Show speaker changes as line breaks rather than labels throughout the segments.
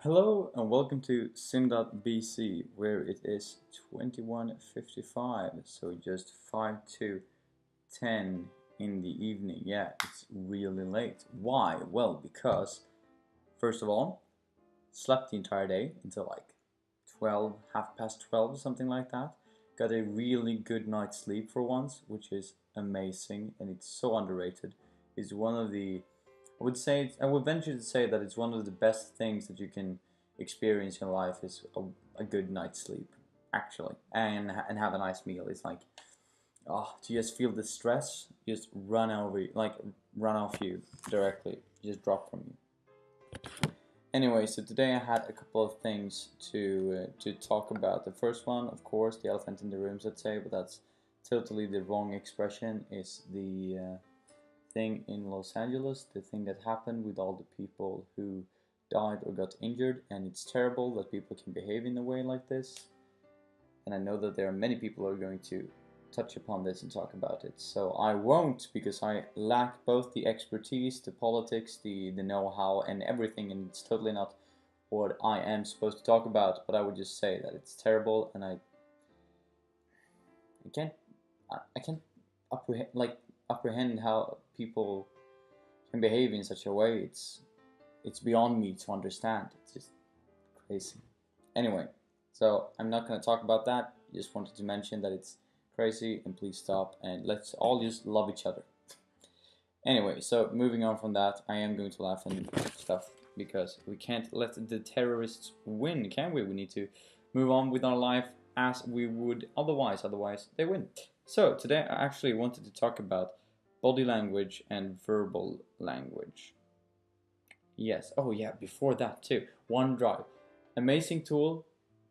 Hello and welcome to Sim.bc, where it is 21:55, so just 5 to 10 in the evening. Yeah, it's really late. Why? Well, because first of all, slept the entire day until like 12, half past 12, something like that. Got a really good night's sleep for once, which is amazing and it's so underrated. It's one of the I would venture to say that it's one of the best things that you can experience in life is a good night's sleep, actually, and have a nice meal. It's like, oh, to just feel the stress just run off you directly, just drop from you. Anyway, so today I had a couple of things to talk about. The first one, of course, the elephant in the room, let's say, but that's totally the wrong expression. Is the thing in Los Angeles, the thing that happened with all the people who died or got injured, and it's terrible that people can behave in a way like this. And I know that there are many people who are going to touch upon this and talk about it. So I won't, because I lack both the expertise, the politics, the know-how, and everything, and it's totally not what I am supposed to talk about. But I would just say that it's terrible, and I can't I can't apprehend how people can behave in such a way. It's beyond me to understand. It's just crazy. Anyway, so I'm not going to talk about that. Just wanted to mention that it's crazy, and please stop and let's all just love each other. Anyway, so moving on from that, I am going to laugh and stuff because we can't let the terrorists win, can we? We need to move on with our life as we would otherwise. Otherwise, they win. So today I actually wanted to talk about body language and verbal language. Yes. Oh yeah. Before that too, OneDrive, amazing tool,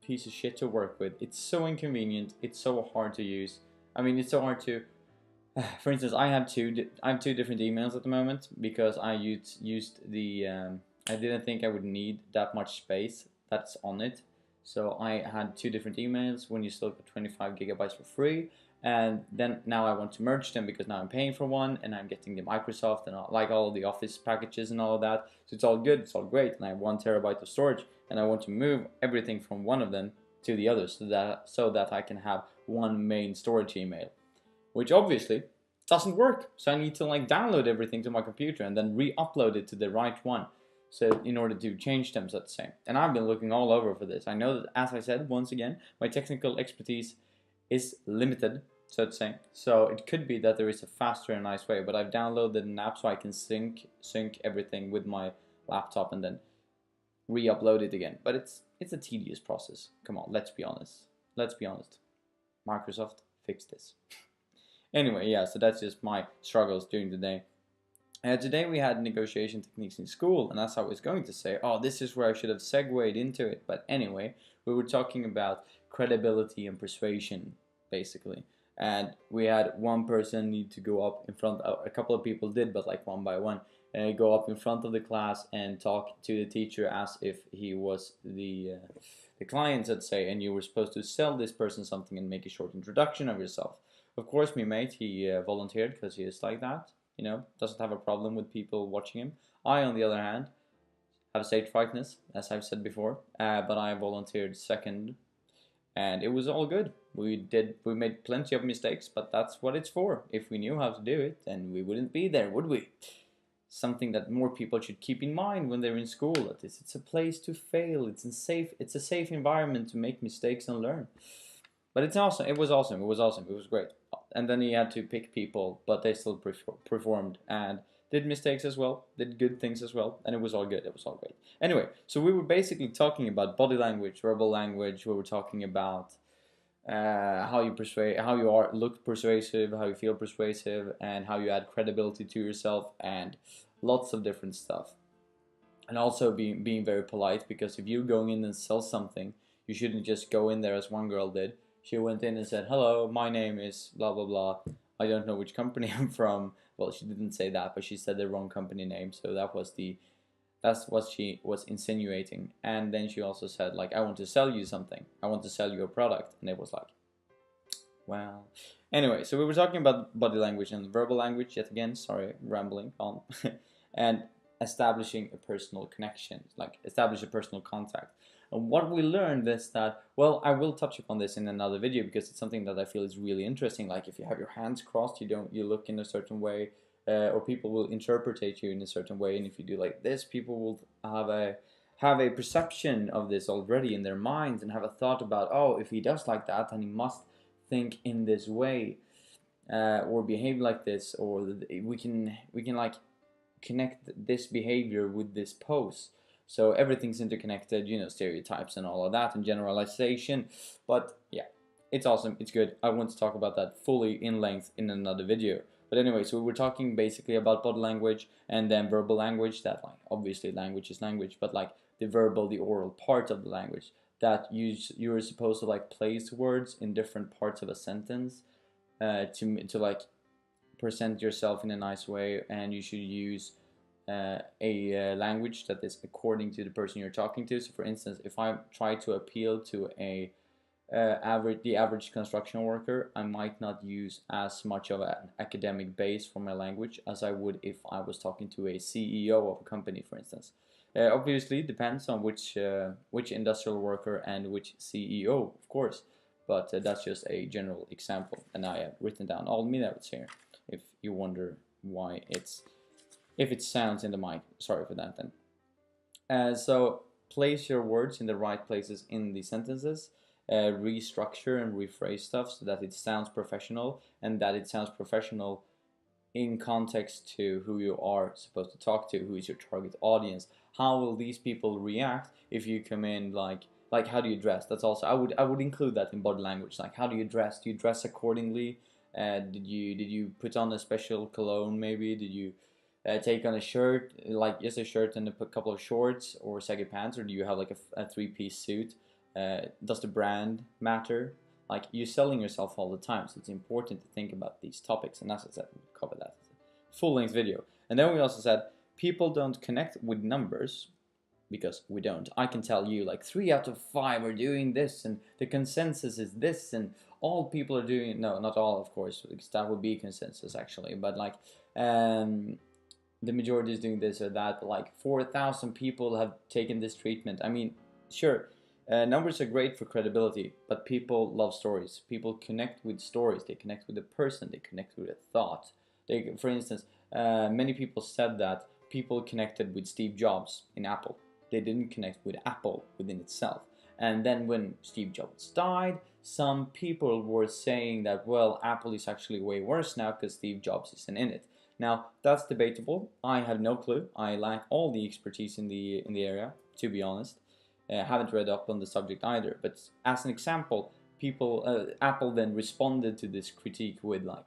piece of shit to work with. It's so inconvenient. It's so hard to use. I mean, it's so hard to. For instance, I have two different emails at the moment because I used the. I didn't think I would need that much space that's on it, so I had two different emails. When you still get 25 gigabytes for free, and then now I want to merge them because now I'm paying for one and I'm getting the Microsoft and all of the Office packages and all of that. So it's all good, it's all great, and I have 1 terabyte of storage, and I want to move everything from one of them to the other so that I can have one main storage email, which obviously doesn't work. So I need to like download everything to my computer and then re-upload it to the right one. So in order to change them, so to say. And I've been looking all over for this. I know that, as I said, once again, my technical expertise is limited, so to say. So it could be that there is a faster and nice way, but I've downloaded an app so I can sync everything with my laptop and then re-upload it again. But it's a tedious process. Come on, let's be honest. Let's be honest. Microsoft, fix this. Anyway, yeah, so that's just my struggles during the day. Today we had negotiation techniques in school, and as I was going to say, oh, this is where I should have segued into it. But anyway, we were talking about credibility and persuasion, basically. And we had one person need to go up in front of, a couple of people did, but like one by one, and go up in front of the class and talk to the teacher as if he was the client, let's say, and you were supposed to sell this person something and make a short introduction of yourself. Of course, my mate, he volunteered because he is like that, doesn't have a problem with people watching him. I, on the other hand, have stage frighteners, as I've said before, but I volunteered second, and it was all good. We made plenty of mistakes, but that's what it's for. If we knew how to do it, then we wouldn't be there, would we? Something that more people should keep in mind when they're in school. That is, it's a place to fail. It's a safe environment to make mistakes and learn. But it's awesome. It was awesome. It was awesome. It was great. And then he had to pick people, but they still performed and did mistakes as well, did good things as well, and it was all good. It was all great. Anyway, so we were basically talking about body language, verbal language. We were talking about how you look persuasive, how you feel persuasive, and how you add credibility to yourself, and lots of different stuff. And also being very polite, because if you're going in and sell something, you shouldn't just go in there as one girl did. She went in and said, "Hello, my name is blah blah blah. I don't know which company I'm from." Well, she didn't say that, but she said the wrong company name. So that's what she was insinuating. And then she also said, like, "I want to sell you something. I want to sell you a product." And it was like, well. Anyway, so we were talking about body language and verbal language yet again. Sorry, rambling on. And establishing a personal connection, like establish a personal contact. And what we learned is that, well, I will touch upon this in another video because it's something that I feel is really interesting. Like if you have your hands crossed, you look in a certain way, or people will interpretate you in a certain way, and if you do like this, people will have a perception of this already in their minds and have a thought about, oh, if he does like that, then he must think in this way, or behave like this, or we can like connect this behavior with this pose. So everything's interconnected, stereotypes and all of that and generalization. But yeah, it's awesome, it's good. I want to talk about that fully in length in another video. But anyway, so we're talking basically about body language and then verbal language, that like obviously language is language, but like the verbal, the oral part of the language, that you're supposed to like place words in different parts of a sentence, to like present yourself in a nice way, and you should use a language that is according to the person you're talking to. So for instance, if I try to appeal to the average construction worker, I might not use as much of an academic base for my language as I would if I was talking to a CEO of a company, for instance. Obviously, it depends on which industrial worker and which CEO, of course, but that's just a general example, and I have written down all minutes here. If you wonder why if it sounds in the mic, sorry for that then. So place your words in the right places in the sentences, restructure and rephrase stuff so that it sounds professional, and that it sounds professional in context to who you are supposed to talk to, who is your target audience. How will these people react if you come in like how do you dress? That's also, I would include that in body language. Like, how do you dress? Do you dress accordingly? Did you put on a special cologne maybe? Did you take on a shirt, like just a shirt and a couple of shorts or saggy pants, or do you have like a three-piece suit? Does the brand matter? Like, you're selling yourself all the time, so it's important to think about these topics. And as I said, we'll cover that full-length video. And then we also said people don't connect with numbers because we don't. I can tell you like 3 out of 5 are doing this, and the consensus is this, and all people are doing. No, not all, of course, because that would be consensus actually. But like, the majority is doing this or that. But like 4,000 people have taken this treatment. I mean, sure. Numbers are great for credibility, but people love stories. People connect with stories. They connect with a person. They connect with a thought. For instance, many people said that people connected with Steve Jobs in Apple. They didn't connect with Apple within itself. And then when Steve Jobs died, some people were saying that, well, Apple is actually way worse now because Steve Jobs isn't in it. Now, that's debatable. I have no clue. I lack all the expertise in the area, to be honest. Haven't read up on the subject either, but as an example, Apple then responded to this critique with like,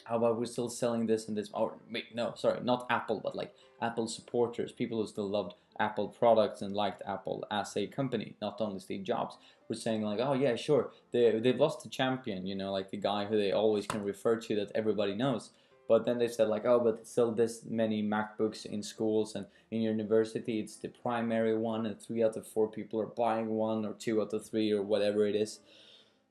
how about we're still selling this and this, or wait, no, sorry, not Apple, but like Apple supporters, people who still loved Apple products and liked Apple as a company, not only Steve Jobs, were saying like, oh yeah, sure, they've lost the champion, like the guy who they always can refer to that everybody knows. But then they said like, oh, but still this many MacBooks in schools and in university, it's the primary one, and 3 out of 4 people are buying one, or 2 out of 3, or whatever it is.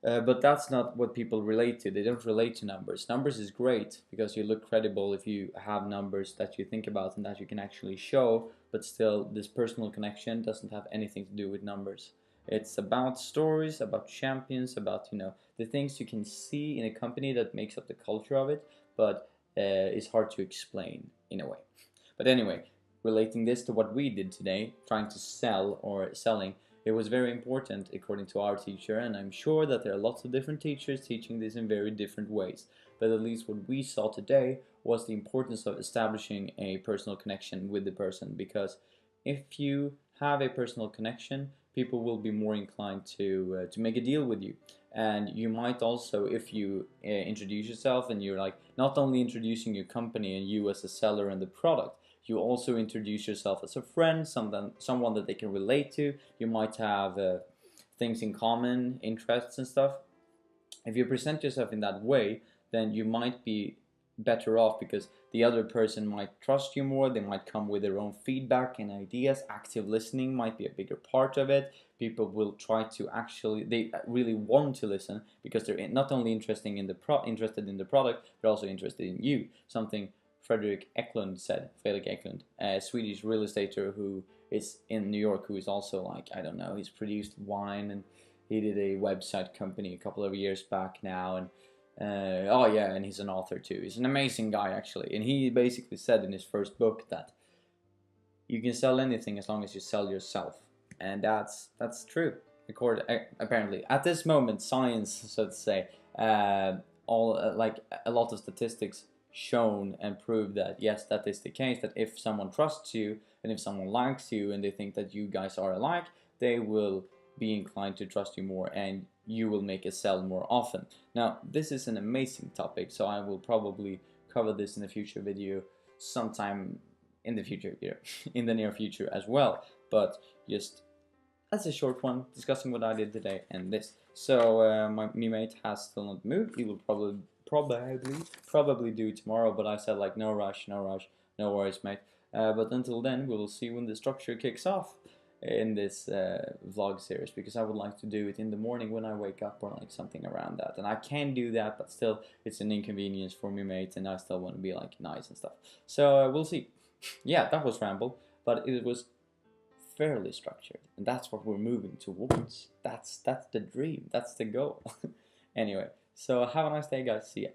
But that's not what people relate to. They don't relate to numbers. Numbers is great because you look credible if you have numbers that you think about and that you can actually show, but still this personal connection doesn't have anything to do with numbers. It's about stories, about champions, about the things you can see in a company that makes up the culture of it, but is hard to explain in a way. But anyway, relating this to what we did today, trying to sell or selling, it was very important according to our teacher, and I'm sure that there are lots of different teachers teaching this in very different ways. But at least what we saw today was the importance of establishing a personal connection with the person, because if you have a personal connection, people will be more inclined to make a deal with you. And you might also, if you introduce yourself and you're like not only introducing your company and you as a seller and the product, you also introduce yourself as a friend, someone that they can relate to. You might have things in common, interests and stuff. If you present yourself in that way, then you might be better off because the other person might trust you more. They might come with their own feedback and ideas. Active listening might be a bigger part of it. People will try to they really want to listen because they're not only interested in the product, they're also interested in you. Something Fredrik Eklund, a Swedish real estater who is in New York, who is also like, I don't know, he's produced wine, and he did a website company a couple of years back now, and oh yeah, and he's an author too. He's an amazing guy actually, and he basically said in his first book that you can sell anything as long as you sell yourself, and that's true. Apparently, at this moment, science, so to say, all like a lot of statistics shown and prove that yes, that is the case. That if someone trusts you and if someone likes you and they think that you guys are alike, they will be inclined to trust you more, and you will make a sell more often. Now, this is an amazing topic, so I will probably cover this in a future video sometime in the future, in the near future as well. But just that's a short one discussing what I did today and this. So my new mate has still not moved. He will probably do tomorrow. But I said like no rush, no worries, mate. But until then, we will see when the structure kicks off in this vlog series, because I would like to do it in the morning when I wake up, or like something around that. And I can do that, but still it's an inconvenience for me, mate, and I still want to be like nice and stuff. So we'll see. Yeah, that was ramble, but it was fairly structured, and that's what we're moving towards. That's the dream, that's the goal. Anyway, so have a nice day, guys. See ya.